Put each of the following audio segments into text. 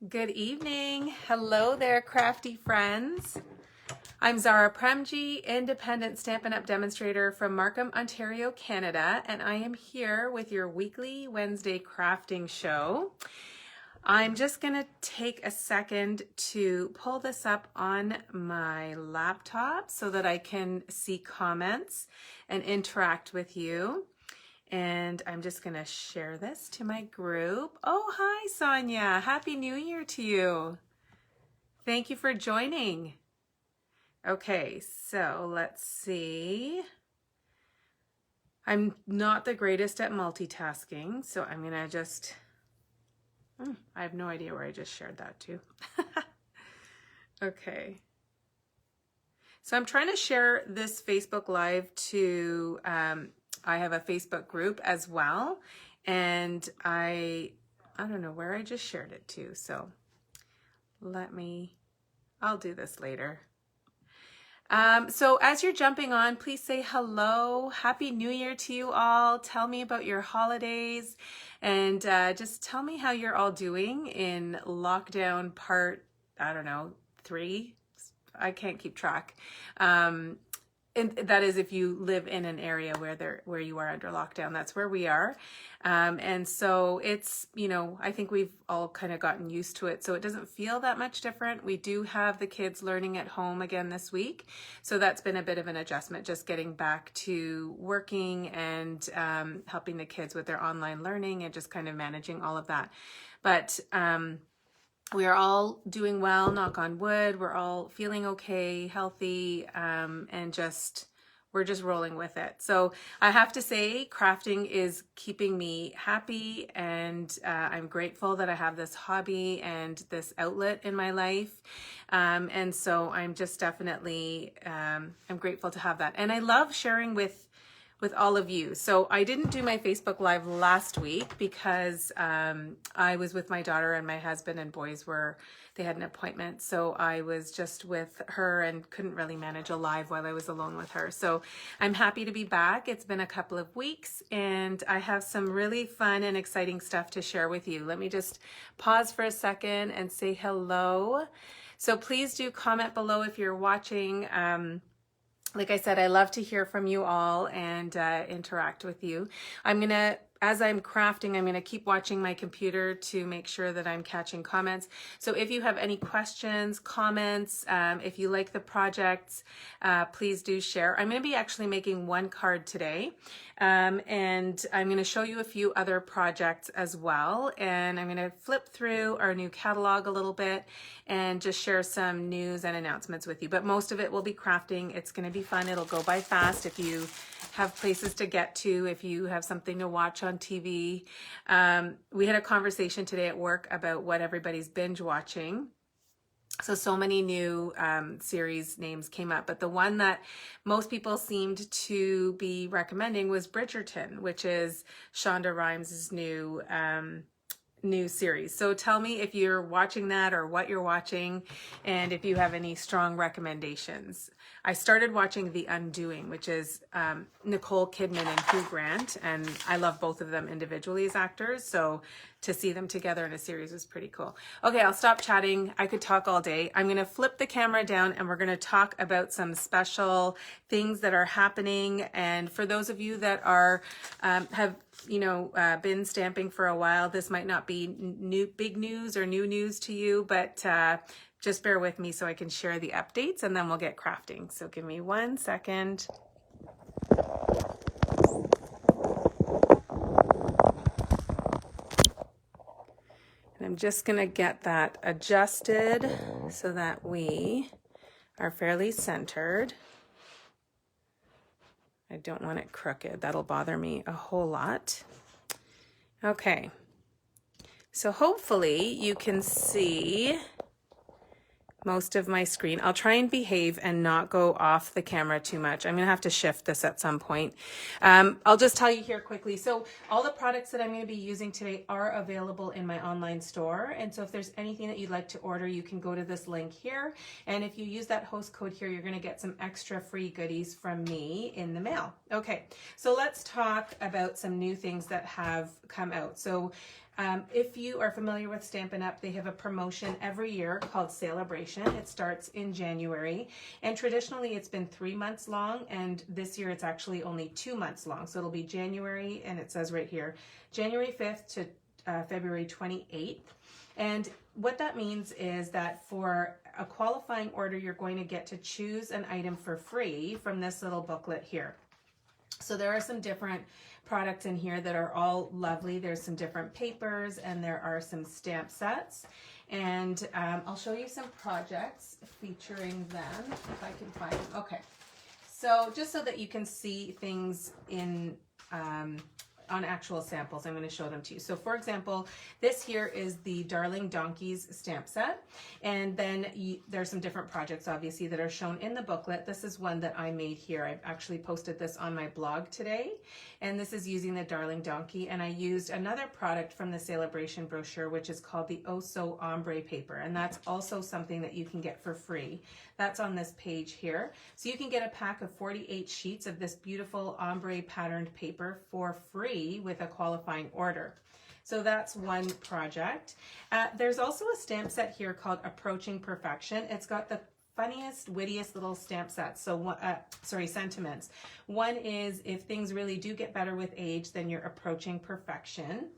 Good evening. Hello there, crafty friends. I'm Zara Premji, independent Stampin' Up! Demonstrator from Markham, Ontario, Canada, and I am here with your weekly Wednesday crafting show. I'm just going to take a second to pull this up on my laptop so that I can see comments and interact with you. And I'm just going to share this to my group. Oh, hi, Sonia. Happy New Year to you. Thank you for joining. Okay, so let's see. I'm not the greatest at multitasking, so I'm going to just... I have no idea where I just shared that to. Okay. So I'm trying to share this Facebook Live to... I have a Facebook group as well, and I don't know where I just shared it to, so I'll do this later. So as you're jumping on, please say hello. Happy New Year to you all. Tell me about your holidays, and just tell me how you're all doing in lockdown part, I don't know, 3. I can't keep track. And that is if you live in an area where you are under lockdown. That's where we are. And so it's, I think we've all kind of gotten used to it. So it doesn't feel that much different. We do have the kids learning at home again this week. So that's been a bit of an adjustment, just getting back to working and helping the kids with their online learning and just kind of managing all of that. But we are all doing well, knock on wood. We're all feeling okay, healthy, and we're just rolling with it. So I have to say, crafting is keeping me happy, and I'm grateful that I have this hobby and this outlet in my life. And so I'm just definitely, I'm grateful to have that. And I love sharing with all of you. So I didn't do my Facebook Live last week because I was with my daughter, and my husband and boys they had an appointment. So I was just with her and couldn't really manage a live while I was alone with her. So I'm happy to be back. It's been a couple of weeks, and I have some really fun and exciting stuff to share with you. Let me just pause for a second and say hello. So please do comment below if you're watching. Like I said, I love to hear from you all and interact with you. As I'm crafting, I'm going to keep watching my computer to make sure that I'm catching comments. So if you have any questions, comments, if you like the projects, please do share. I'm going to be actually making one card today, and I'm going to show you a few other projects as well. And I'm going to flip through our new catalog a little bit and just share some news and announcements with you. But most of it will be crafting. It's going to be fun. It'll go by fast if you have places to get to, if you have something to watch on TV. We had a conversation today at work about what everybody's binge watching. So many new series names came up, but the one that most people seemed to be recommending was Bridgerton, which is Shonda Rhimes' new series. So tell me if you're watching that or what you're watching, and if you have any strong recommendations. I started watching The Undoing, which is Nicole Kidman and Hugh Grant, and I love both of them individually as actors, so to see them together in a series was pretty cool. Okay, I'll stop chatting. I could talk all day. I'm going to flip the camera down, and we're going to talk about some special things that are happening. And for those of you that are have been stamping for a while, this might not be big news or new news to you, but just bear with me so I can share the updates, and then we'll get crafting. So give me 1 second. And I'm just going to get that adjusted so that we are fairly centered. I don't want it crooked. That'll bother me a whole lot. Okay. So hopefully you can see most of my screen. I'll try and behave and not go off the camera too much. I'm going to have to shift this at some point. I'll just tell you here quickly. So all the products that I'm going to be using today are available in my online store. And so if there's anything that you'd like to order, you can go to this link here. And if you use that host code here, you're going to get some extra free goodies from me in the mail. Okay, so let's talk about some new things that have come out. So If you are familiar with Stampin' Up, they have a promotion every year called Saleabration. It starts in January, and traditionally it's been 3 months long, and this year it's actually only 2 months long. So it'll be January, and it says right here, January 5th to February 28th. And what that means is that for a qualifying order, you're going to get to choose an item for free from this little booklet here. So there are some different products in here that are all lovely. There's some different papers, and there are some stamp sets. And I'll show you some projects featuring them, if I can find them. Okay, so just so that you can see things in on actual samples, I'm going to show them to you. So for example, this here is the Darling Donkeys stamp set, and then there's some different projects obviously that are shown in the booklet. This is one that I made here. I've actually posted this on my blog today, and this is using the Darling Donkey, and I used another product from the Saleabration brochure, which is called the Oh So Ombre paper, and that's also something that you can get for free. That's on this page here. So you can get a pack of 48 sheets of this beautiful ombre patterned paper for free with a qualifying order. So that's one project. There's also a stamp set here called Approaching Perfection. It's got the funniest, wittiest little stamp sets. So, sentiments. One is, if things really do get better with age, then you're approaching perfection.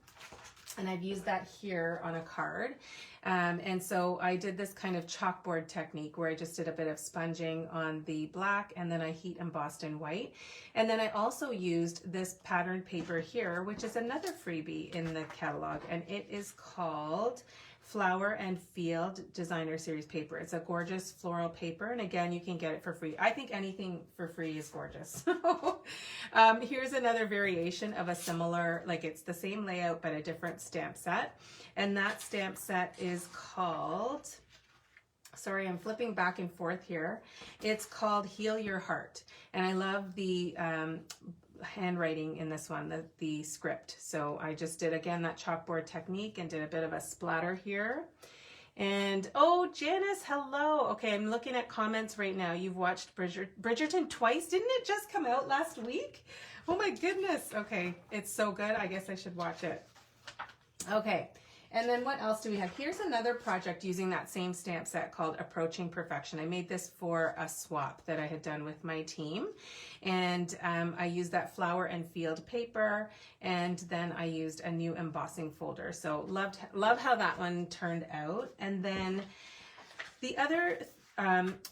And I've used that here on a card. And so I did this kind of chalkboard technique where I just did a bit of sponging on the black, and then I heat embossed in white. And then I also used this patterned paper here, which is another freebie in the catalog, and it is called Flower and Field Designer Series paper. It's a gorgeous floral paper, and again, you can get it for free. I think anything for free is gorgeous. Here's another variation of a similar, like it's the same layout but a different stamp set, and that stamp set is called, sorry, I'm flipping back and forth here. It's called Heal Your Heart, and I love the handwriting in this one, the script. So I just did, again, that chalkboard technique and did a bit of a splatter here. And oh, Janice, hello. Okay, I'm looking at comments right now. You've watched Bridgerton twice. Didn't it just come out last week? Oh my goodness. Okay, it's so good. I guess I should watch it. Okay. And then what else do we have? Here's another project using that same stamp set called Approaching Perfection. I made this for a swap that I had done with my team. And I used that Flower and Field paper, and then I used a new embossing folder. So love how that one turned out. And then the other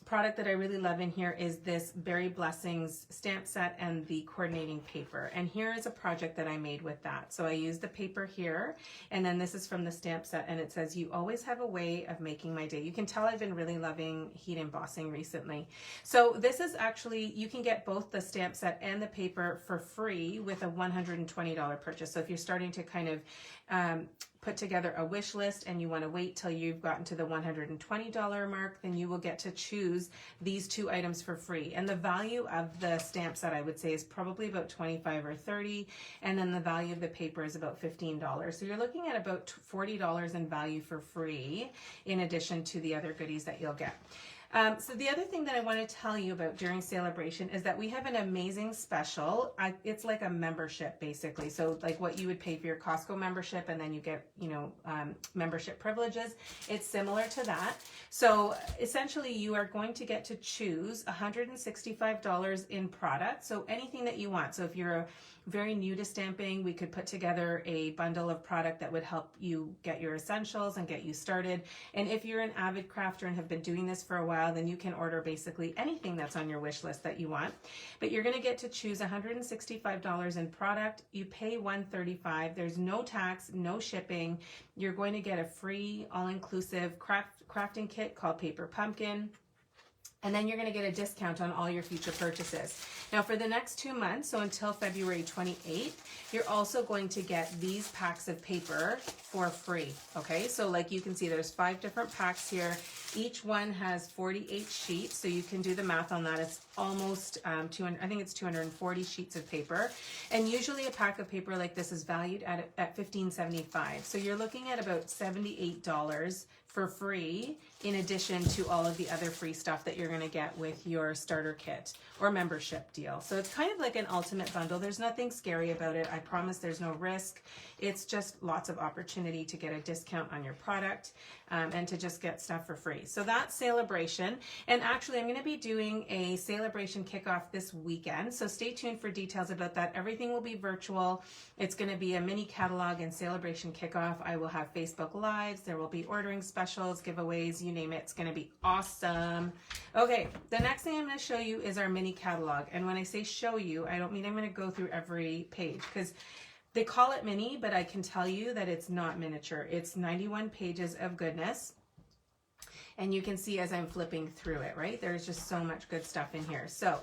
product that I really love in here is this Berry Blessings stamp set and the coordinating paper. And here is a project that I made with that. So I used the paper here, and then this is from the stamp set, and it says, "You always have a way of making my day." You can tell I've been really loving heat embossing recently. So this is actually, you can get both the stamp set and the paper for free with a $120 purchase. So if you're starting to kind of put together a wish list and you want to wait till you've gotten to the $120 mark, then you will get to choose these two items for free. And the value of the stamp set, I would say, is probably about $25 or $30, and then the value of the paper is about $15. So you're looking at about $40 in value for free, in addition to the other goodies that you'll get. So the other thing that I want to tell you about during Saleabration is that we have an amazing special. It's like a membership, basically. So like what you would pay for your Costco membership, and then you get, membership privileges. It's similar to that. So essentially you are going to get to choose $165 in product. So anything that you want. So if you're very new to stamping, we could put together a bundle of product that would help you get your essentials and get you started. And if you're an avid crafter and have been doing this for a while, then you can order basically anything that's on your wish list that you want. But you're going to get to choose $165 in product. You pay $135. There's no tax, no shipping. You're going to get a free all-inclusive crafting kit called Paper Pumpkin. And then you're going to get a discount on all your future purchases. Now for the next 2 months, so until February 28th, you're also going to get these packs of paper for free. Okay, so like you can see, there's 5 different packs here. Each one has 48 sheets, so you can do the math on that. It's almost 200, I think it's 240 sheets of paper. And usually a pack of paper like this is valued at $15.75. So you're looking at about $78 for free, in addition to all of the other free stuff that you're going going to get with your starter kit or membership deal. So it's kind of like an ultimate bundle. There's nothing scary about it. I promise there's no risk. It's just lots of opportunity to get a discount on your product and to just get stuff for free. So that's Saleabration. And actually, I'm going to be doing a Saleabration kickoff this weekend. So stay tuned for details about that. Everything will be virtual. It's going to be a mini catalog and Saleabration kickoff. I will have Facebook Lives. There will be ordering specials, giveaways, you name it. It's going to be awesome. Okay, the next thing I'm going to show you is our mini catalog. And when I say show you, I don't mean I'm going to go through every page because they call it mini, but I can tell you that it's not miniature. It's 91 pages of goodness. And you can see as I'm flipping through it, right? There's just so much good stuff in here. So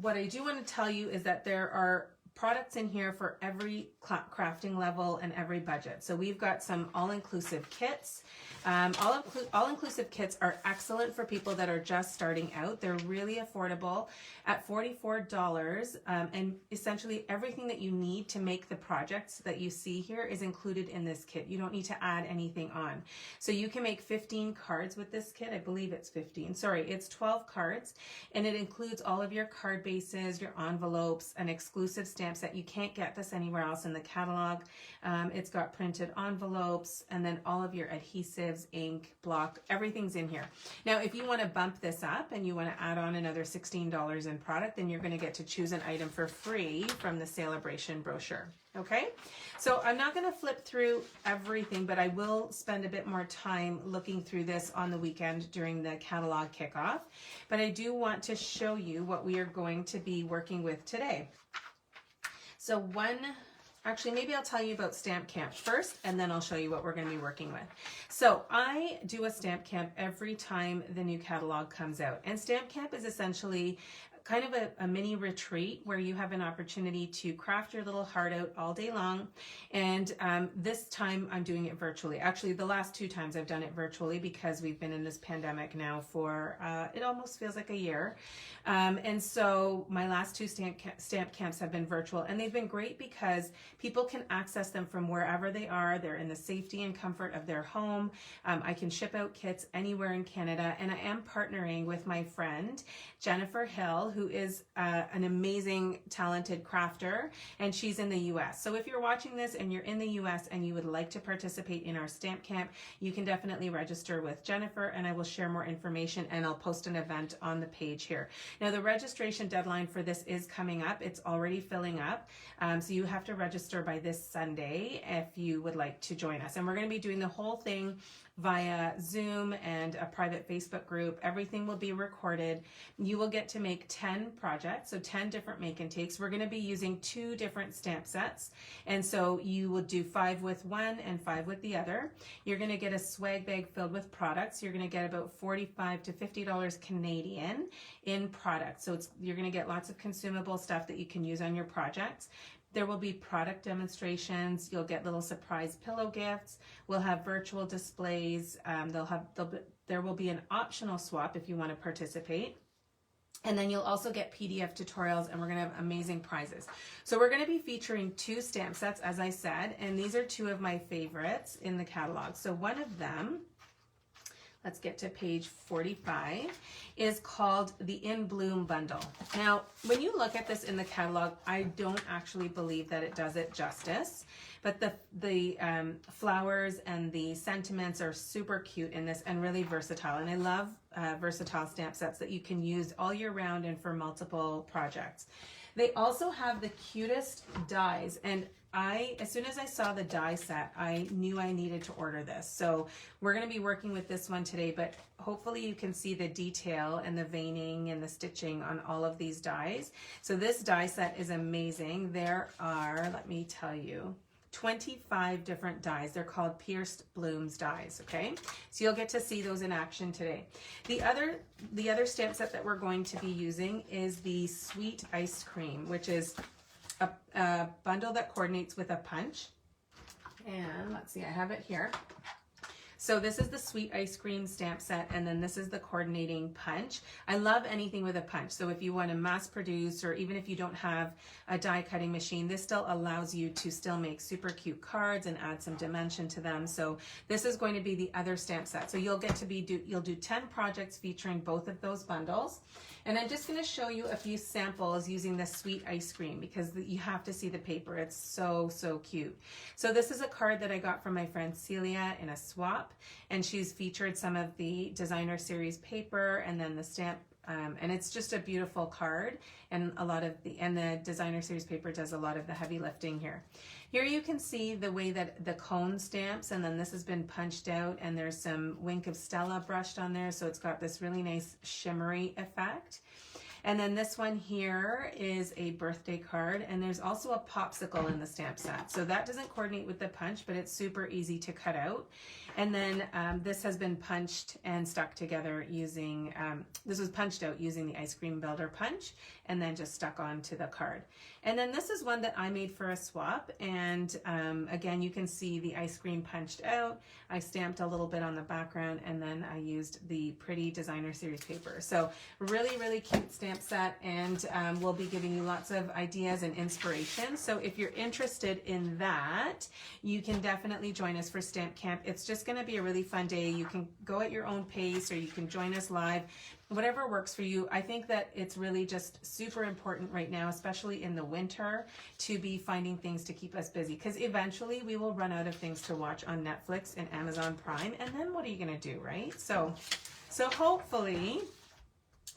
what I do want to tell you is that there are products in here for every crafting level and every budget. So we've got some all-inclusive kits. All-inclusive kits are excellent for people that are just starting out. They're really affordable at $44, and essentially everything that you need to make the projects that you see here is included in this kit. You don't need to add anything on. So you can make 15 cards with this kit. I believe it's 15. Sorry, it's 12 cards, and it includes all of your card bases, your envelopes, and exclusive stamps that you can't get this anywhere else in the catalog. It's got printed envelopes, and then all of your adhesives, ink, block, everything's in here. Now, if you want to bump this up and you want to add on another $16 in product, then you're going to get to choose an item for free from the Saleabration brochure. Okay, so I'm not going to flip through everything, but I will spend a bit more time looking through this on the weekend during the catalog kickoff. But I do want to show you what we are going to be working with today. So actually, maybe I'll tell you about Stamp Camp first, and then I'll show you what we're going to be working with. So I do a Stamp Camp every time the new catalog comes out. And Stamp Camp is essentially kind of a mini retreat where you have an opportunity to craft your little heart out all day long. And this time I'm doing it virtually. Actually, the last two times I've done it virtually because we've been in this pandemic now for, it almost feels like a year. And so my last two stamp camps have been virtual, and they've been great because people can access them from wherever they are. They're in the safety and comfort of their home. I can ship out kits anywhere in Canada, and I am partnering with my friend, Jennifer Hill, who is an amazing, talented crafter, and she's in the US. So if you're watching this and you're in the US and you would like to participate in our stamp camp, you can definitely register with Jennifer, and I will share more information, and I'll post an event on the page here. Now, the registration deadline for this is coming up. It's already filling up. So you have to register by this Sunday if you would like to join us. And we're going to be doing the whole thing via Zoom and a private Facebook group. Everything will be recorded. You will get to make 10 projects, so 10 different make and takes. We're going to be using 2 different stamp sets, and so you will do 5 with one and 5 with the other. You're going to get a swag bag filled with products. You're going to get about $45 to $50 Canadian in products. So you're going to get lots of consumable stuff that you can use on your projects. There will be product demonstrations. You'll get little surprise pillow gifts. We'll have virtual displays. There will be an optional swap if you want to participate. And then you'll also get PDF tutorials, and we're going to have amazing prizes. So we're going to be featuring 2 stamp sets, as I said, and these are 2 of my favorites in the catalog. So one of them, let's get to page 45, is called the In Bloom Bundle. Now, when you look at this in the catalog, I don't actually believe that it does it justice, but the flowers and the sentiments are super cute in this and really versatile. And I love versatile stamp sets that you can use all year round and for multiple projects. They also have the cutest dies, and as soon as I saw the die set, I knew I needed to order this. So we're going to be working with this one today, but hopefully you can see the detail and the veining and the stitching on all of these dies. So this die set is amazing. There are, let me tell you, 25 different dies. They're called Pierced Blooms dies, okay? So you'll get to see those in action today. The other stamp set that we're going to be using is the Sweet Ice Cream, which is a bundle that coordinates with a punch. And let's see, I have it here. So this is the sweet ice cream stamp set, and then this is the coordinating punch. I love anything with a punch. So if you want to mass produce, or even if you don't have a die cutting machine, this still allows you to still make super cute cards and add some dimension to them. So this is going to be the other stamp set. So you'll get to you'll do 10 projects featuring both of those bundles. And I'm just going to show you a few samples using the sweet ice cream, because you have to see the paper. It's so, so cute. So this is a card that I got from my friend Celia in a swap, and she's featured some of the designer series paper and then the stamp. And it's just a beautiful card, and the designer series paper does a lot of the heavy lifting here. Here you can see the way that the cone stamps, and then this has been punched out, and there's some Wink of Stella brushed on there, so it's got this really nice shimmery effect. And then this one here is a birthday card, and there's also a popsicle in the stamp set. So that doesn't coordinate with the punch, but it's super easy to cut out. And then this has been punched and stuck together using, this was punched out using the ice cream builder punch, and then just stuck onto the card. And then this is one that I made for a swap, and again, you can see the ice cream punched out. I stamped a little bit on the background, and then I used the pretty designer series paper. So really, really cute stamp set, and we'll be giving you lots of ideas and inspiration. So if you're interested in that, you can definitely join us for Stamp Camp. It's just going to be a really fun day. You can go at your own pace, or you can join us live, whatever works for you. I think that it's really just super important right now, especially in the winter, to be finding things to keep us busy, because eventually we will run out of things to watch on Netflix and Amazon Prime, and then what are you going to do, right? So hopefully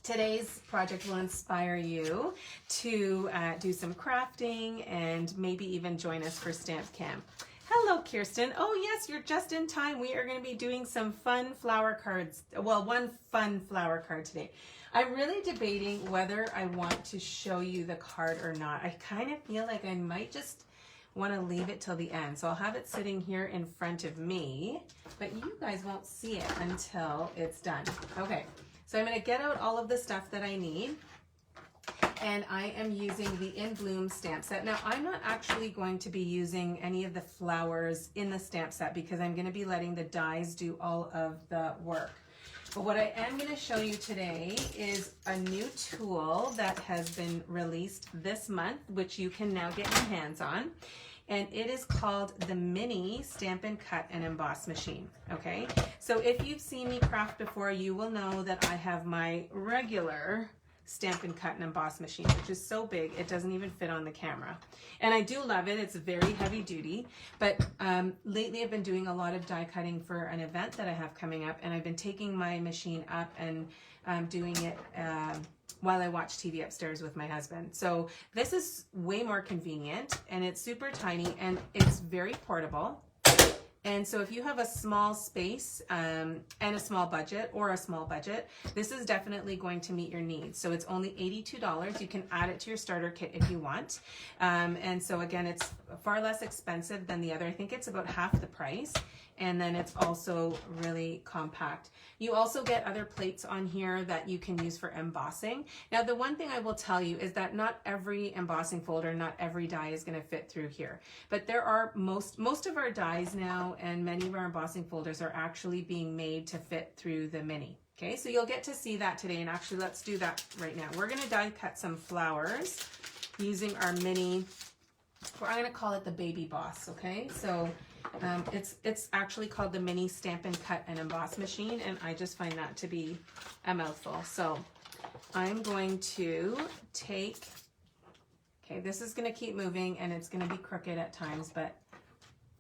today's project will inspire you to do some crafting and maybe even join us for Stamp Camp. Hello, Kirsten. Oh, yes, you're just in time. We are going to be doing some fun flower cards. Well, one fun flower card today. I'm really debating whether I want to show you the card or not. I kind of feel like I might just want to leave it till the end. So I'll have it sitting here in front of me, but you guys won't see it until it's done. Okay, so I'm going to get out all of the stuff that I need. And I am using the In Bloom stamp set. Now, I'm not actually going to be using any of the flowers in the stamp set, because I'm going to be letting the dies do all of the work. But what I am going to show you today is a new tool that has been released this month, which you can now get your hands on. And it is called the Mini Stamp and Cut and Emboss Machine. Okay, so if you've seen me craft before, you will know that I have my regular Stamp and Cut and Emboss machine, which is so big it doesn't even fit on the camera, and I do love it. It's very heavy duty, but lately I've been doing a lot of die cutting for an event that I have coming up, and I've been taking my machine up and doing it while I watch TV upstairs with my husband. So this is way more convenient, and it's super tiny, and it's very portable. And so if you have a small space and a small budget, this is definitely going to meet your needs. So it's only $82. You can add it to your starter kit if you want. And so again, it's far less expensive than the other. I think it's about half the price. And then it's also really compact. You also get other plates on here that you can use for embossing. Now, the one thing I will tell you is that not every embossing folder, not every die is going to fit through here. But there are most of our dies now, and many of our embossing folders are actually being made to fit through the Mini. Okay, so you'll get to see that today, and actually let's do that right now. We're going to die cut some flowers using our Mini, or I'm going to call it the Baby Boss, okay? So it's actually called the Mini Stamp and Cut and Emboss Machine, and I just find that to be a mouthful. So I'm going to take, okay, this is going to keep moving, and it's going to be crooked at times, but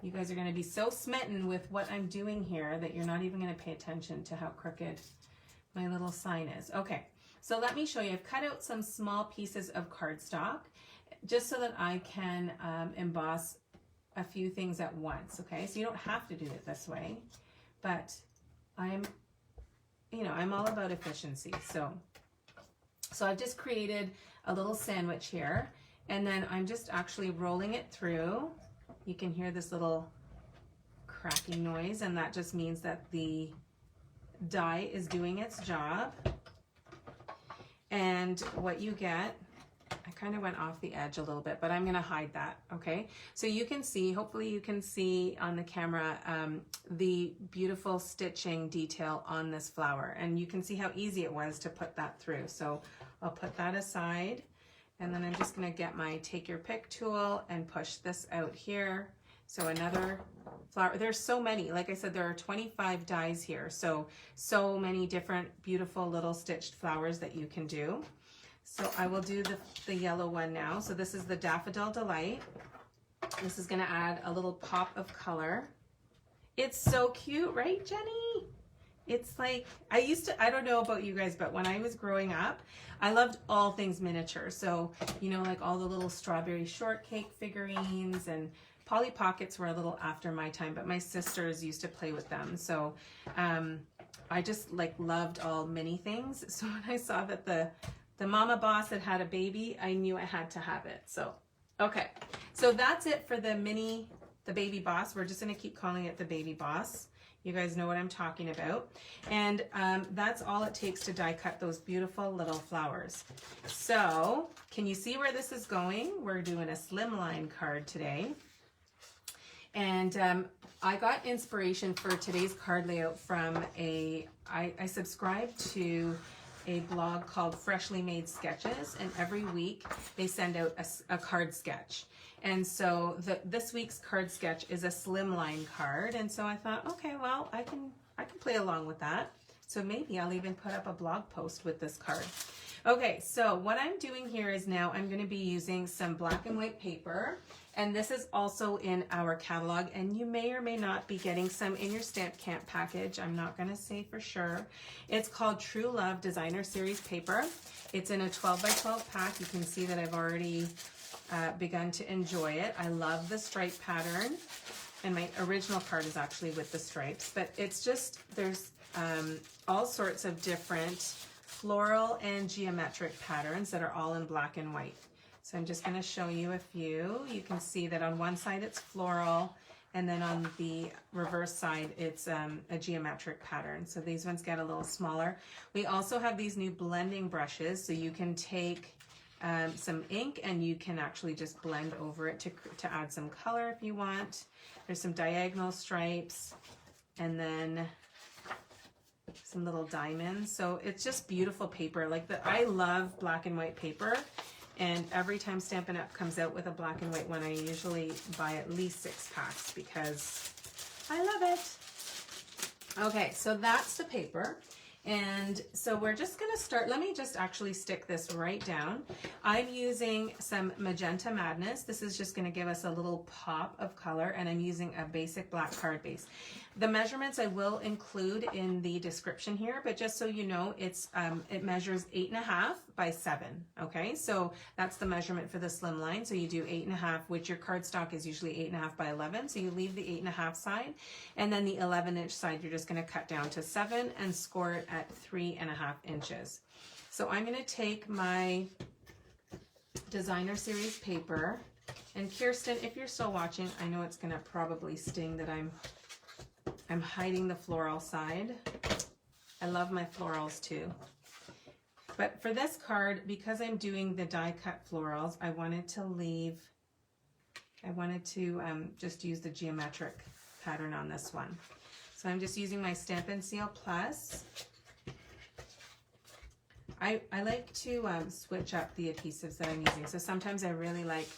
you guys are going to be so smitten with what I'm doing here that you're not even going to pay attention to how crooked my little sign is. Okay, so let me show you. I've cut out some small pieces of cardstock just so that I can emboss a few things at once. Okay, so you don't have to do it this way, but I'm all about efficiency. So I've just created a little sandwich here, and then I'm just actually rolling it through. You can hear this little cracking noise, and that just means that the die is doing its job. And what you get I kind of went off the edge a little bit, but I'm going to hide that, okay? So you can see, hopefully you can see on the camera the beautiful stitching detail on this flower, and you can see how easy it was to put that through. So I'll put that aside, and then I'm just going to get my take your pick tool and push this out here. So another flower. There's so many, like I said, there are 25 dies here. So many different beautiful little stitched flowers that you can do. So I will do the yellow one now. So this is the Daffodil Delight. This is gonna add a little pop of color. It's so cute, right, Jenny? It's like, I don't know about you guys, but when I was growing up, I loved all things miniature. So, you know, like all the little strawberry shortcake figurines, and Polly Pockets were a little after my time, but my sisters used to play with them. So I just like loved all mini things. So when I saw that the Mama Boss had a baby, I knew I had to have it. So, okay. So that's it for the Baby Boss. We're just gonna keep calling it the Baby Boss. You guys know what I'm talking about. And that's all it takes to die cut those beautiful little flowers. So, can you see where this is going? We're doing a Slimline card today. And I got inspiration for today's card layout from I subscribe to a blog called Freshly Made Sketches, and every week they send out a card sketch. And so this week's card sketch is a Slimline card, and so I thought, okay, well, I can play along with that. So maybe I'll even put up a blog post with this card. Okay, so what I'm doing here is now I'm going to be using some black and white paper, and this is also in our catalog, and you may or may not be getting some in your Stamp Camp package. I'm not going to say for sure. It's called True Love Designer Series paper. It's in a 12 by 12 pack. You can see that I've already begun to enjoy it. I love the stripe pattern, and my original card is actually with the stripes, but it's just, there's all sorts of different floral and geometric patterns that are all in black and white. So I'm just going to show you a few. You can see that on one side it's floral, and then on the reverse side it's a geometric pattern. So these ones get a little smaller. We also have these new blending brushes, so you can take some ink and you can actually just blend over it to add some color if you want. There's some diagonal stripes, and then some little diamonds. So it's just beautiful paper. Like I love black and white paper, and every time Stampin' Up! Comes out with a black and white one, I usually buy at least 6 packs because I love it. Okay, so that's the paper. And so we're just gonna start, let me just actually stick this right down. I'm using some Magenta Madness. This is just gonna give us a little pop of color, and I'm using a basic black card base. The measurements I will include in the description here, but just so you know, it measures 8.5 by 7, okay? So that's the measurement for the Slimline. So you do 8.5, which your cardstock is usually 8.5 by 11. So you leave the 8.5 side, and then the 11-inch side, you're just gonna cut down to 7 and score it at 3.5 inches. So I'm gonna take my Designer Series paper, and Kirsten, if you're still watching, I know it's gonna probably sting that I'm hiding the floral side. I love my florals too. But for this card, because I'm doing the die cut florals, I wanted to just use the geometric pattern on this one. So I'm just using my Stampin' Seal Plus. I like to switch up the adhesives that I'm using. So sometimes I really like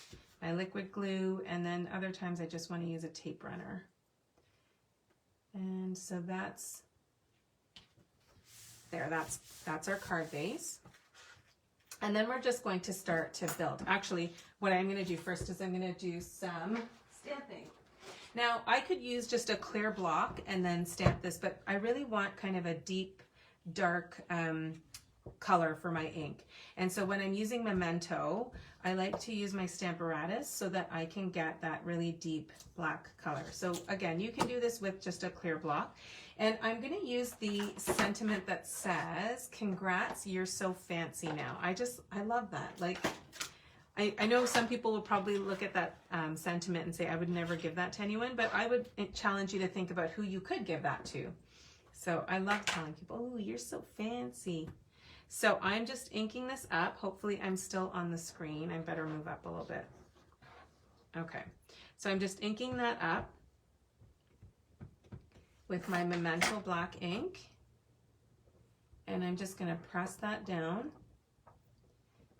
my liquid glue, and then other times I just want to use a tape runner. And so that's our card base. And then we're just going to start to build. Actually, what I'm going to do first is I'm going to do some stamping. Now, I could use just a clear block and then stamp this, but I really want kind of a deep, dark color for my ink. And so when I'm using Memento, I like to use my Stamparatus so that I can get that really deep black color. So again, you can do this with just a clear block. And I'm going to use the sentiment that says, "Congrats, you're so fancy now." I love that. Like, I know some people will probably look at that sentiment and say, I would never give that to anyone, but I would challenge you to think about who you could give that to. So I love telling people, "Oh, you're so fancy." So I'm just inking this up. Hopefully I'm still on the screen. I better move up a little bit. Okay, so I'm just inking that up with my Memento black ink. And I'm just going to press that down.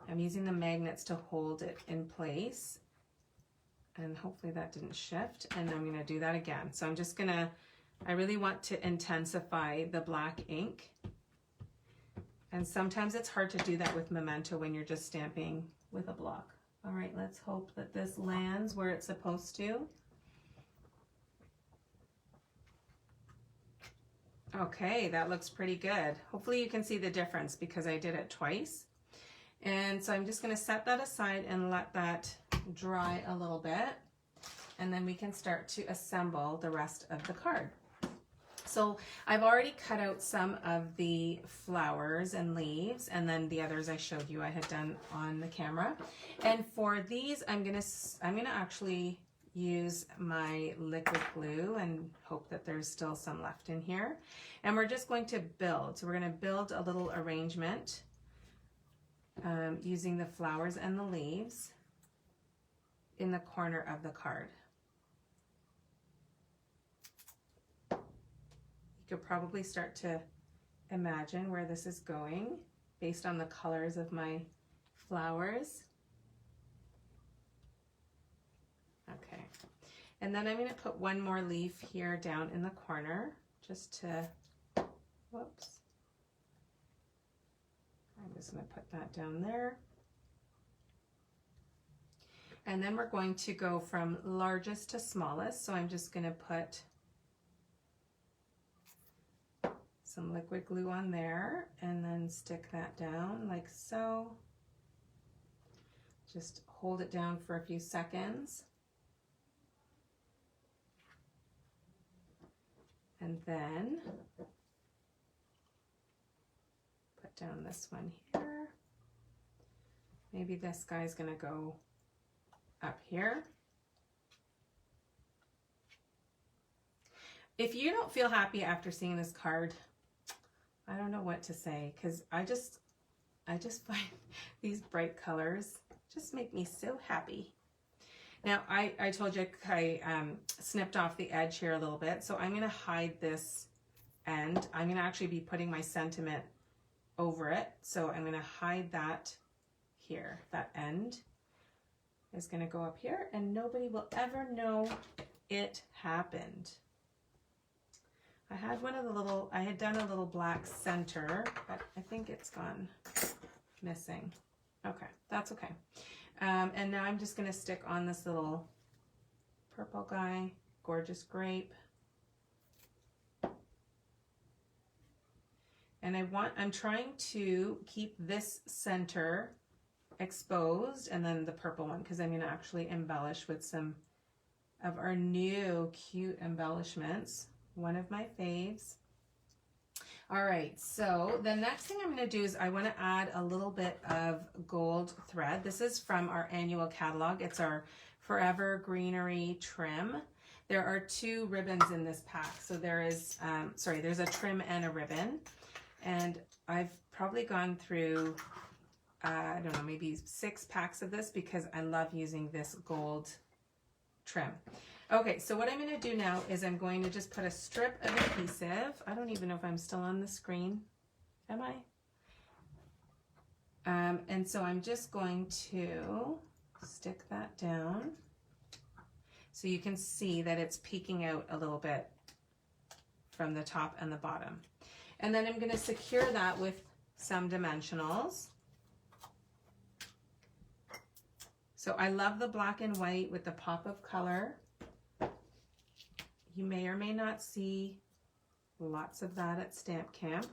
I'm using the magnets to hold it in place. And hopefully that didn't shift. And I'm going to do that again. So I'm just going to, I really want to intensify the black ink. And sometimes it's hard to do that with Memento when you're just stamping with a block. All right, let's hope that this lands where it's supposed to. Okay, that looks pretty good. Hopefully you can see the difference because I did it twice. And so I'm just going to set that aside and let that dry a little bit. And then we can start to assemble the rest of the card. So I've already cut out some of the flowers and leaves, and then the others I showed you I had done on the camera. And for these, I'm gonna actually use my liquid glue and hope that there's still some left in here. And we're just going to build. So we're going to build a little arrangement using the flowers and the leaves in the corner of the card. You could probably start to imagine where this is going based on the colors of my flowers. Okay, and then I'm going to put one more leaf here down in the corner just to, whoops. I'm just going to put that down there. And then we're going to go from largest to smallest. So I'm just going to put some liquid glue on there and then stick that down like so. Just hold it down for a few seconds. And then put down this one here. Maybe this guy's gonna go up here. If you don't feel happy after seeing this card, I don't know what to say, because I just find these bright colors just make me so happy. Now, I told you I snipped off the edge here a little bit, so I'm going to hide this end. I'm going to actually be putting my sentiment over it, so I'm going to hide that here. That end is going to go up here, and nobody will ever know it happened. I had I had done a little black center, but I think it's gone missing. Okay, that's okay. And now I'm just going to stick on this little purple guy, gorgeous grape. And I'm trying to keep this center exposed and then the purple one, because I'm going to actually embellish with some of our new cute embellishments. One of my faves. All right, so the next thing I'm going to do is I want to add a little bit of gold thread. This is from our annual catalog. It's our Forever Greenery trim. There are 2 ribbons in this pack. So there is, there's a trim and a ribbon. And I've probably gone through, I don't know, maybe 6 packs of this because I love using this gold trim. Okay, so what I'm going to do now is I'm going to just put a strip of adhesive. I don't even know if I'm still on the screen. Am I? And so I'm just going to stick that down so you can see that it's peeking out a little bit from the top and the bottom. And then I'm going to secure that with some dimensionals. So I love the black and white with the pop of color. You may or may not see lots of that at Stamp Camp.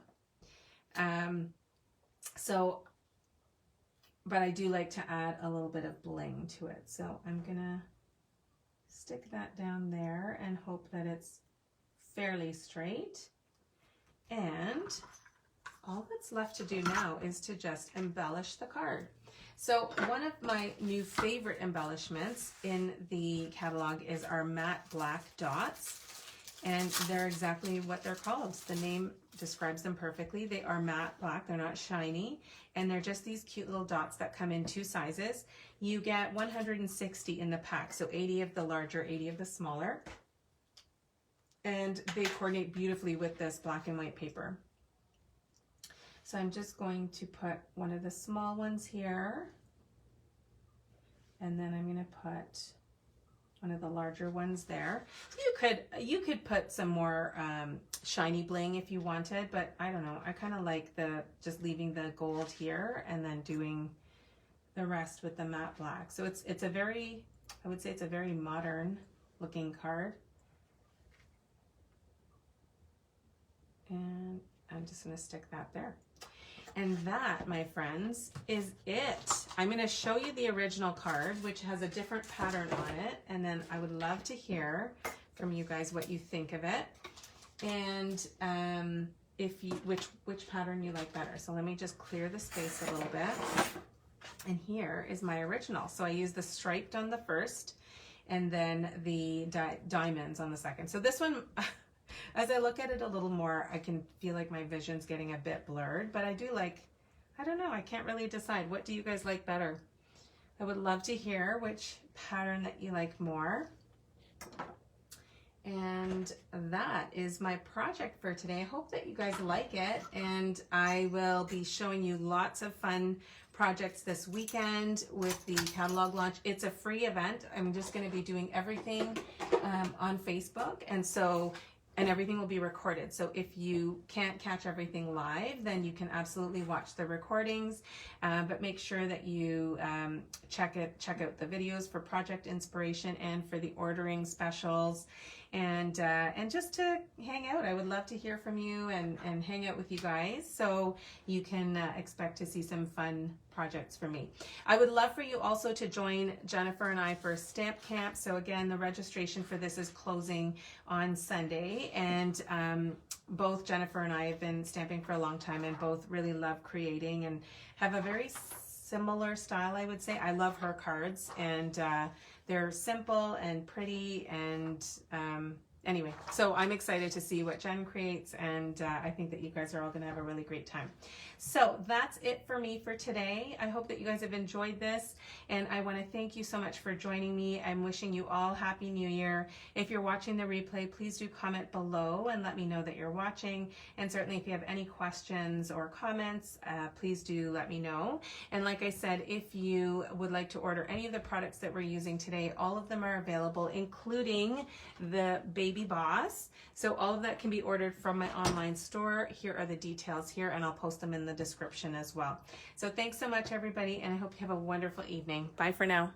But I do like to add a little bit of bling to it. So I'm gonna stick that down there and hope that it's fairly straight. And all that's left to do now is to just embellish the card. So one of my new favorite embellishments in the catalog is our matte black dots. and they're exactly what they're called. The name describes them perfectly. They are matte black, they're not shiny, and they're just these cute little dots that come in 2 sizes. You get 160 in the pack, so 80 of the larger, 80 of the smaller. And they coordinate beautifully with this black and white paper. So I'm just going to put one of the small ones here, and then I'm going to put one of the larger ones there. You could put some more shiny bling if you wanted, but I don't know. I kind of like just leaving the gold here and then doing the rest with the matte black. So it's a very, I would say it's a very modern looking card. And I'm just going to stick that there. And that, my friends, is it. I'm going to show you the original card, which has a different pattern on it. And then I would love to hear from you guys what you think of it. And which pattern you like better. So let me just clear the space a little bit. And here is my original. So I used the striped on the first and then the diamonds on the second. So this one, as I look at it a little more, I can feel like my vision's getting a bit blurred, but I do like, I don't know, I can't really decide. What do you guys like better? I would love to hear which pattern that you like more. And that is my project for today. I hope that you guys like it, and I will be showing you lots of fun projects this weekend with the catalog launch. It's a free event. I'm just going to be doing everything on Facebook, and everything will be recorded. So if you can't catch everything live, then you can absolutely watch the recordings, but make sure that you check out the videos for project inspiration and for the ordering specials, and just to hang out. I would love to hear from you and hang out with you guys, so you can expect to see some fun projects from me. I would love for you also to join Jennifer and I for Stamp Camp. So again, the registration for this is closing on Sunday, and both Jennifer and I have been stamping for a long time and both really love creating and have a very similar style, I would say. I love her cards, and they're simple and pretty, and anyway, so I'm excited to see what Jen creates, and I think that you guys are all going to have a really great time. So that's it for me for today. I hope that you guys have enjoyed this, and I want to thank you so much for joining me. I'm wishing you all Happy New Year. If you're watching the replay, please do comment below and let me know that you're watching, and certainly if you have any questions or comments, please do let me know. And like I said, if you would like to order any of the products that we're using today, all of them are available, including the Baby Boss. So all of that can be ordered from my online store. Here are the details here, and I'll post them in the description as well. So thanks so much, everybody, and I hope you have a wonderful evening. Bye for now.